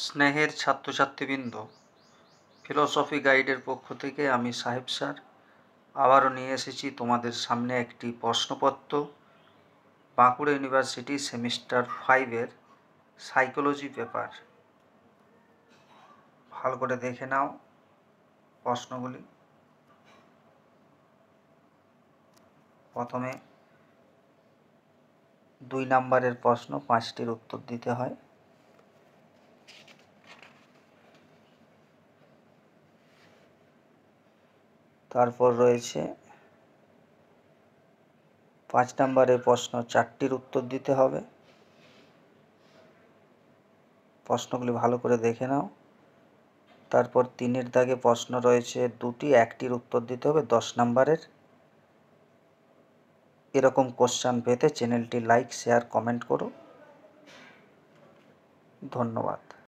স্নেহের ছাত্রছাত্রীবৃন্দ, ফিলোসফি গাইডের পক্ষ থেকে আমি সাহেব স্যার আবারও নিয়ে এসেছি তোমাদের সামনে একটি প্রশ্নপত্র বাঁকুড়া ইউনিভার্সিটি সেমিস্টার 5-এর সাইকোলজি পেপার। ভালো করে দেখে নাও প্রশ্নগুলি। প্রথমে 2 নম্বরের প্রশ্ন, 5টির উত্তর দিতে হয়। তারপর রয়েছে 5 নম্বরের প্রশ্ন, 4টির উত্তর দিতে হবে। প্রশ্নগুলি ভালো করে দেখে নাও। তারপর 3-এর দাগে প্রশ্ন রয়েছে 2টি, 1টির উত্তর দিতে হবে 10 নম্বরের। এরকম কোশ্চেন পেতে চ্যানেলটি লাইক, শেয়ার, কমেন্ট করো। ধন্যবাদ।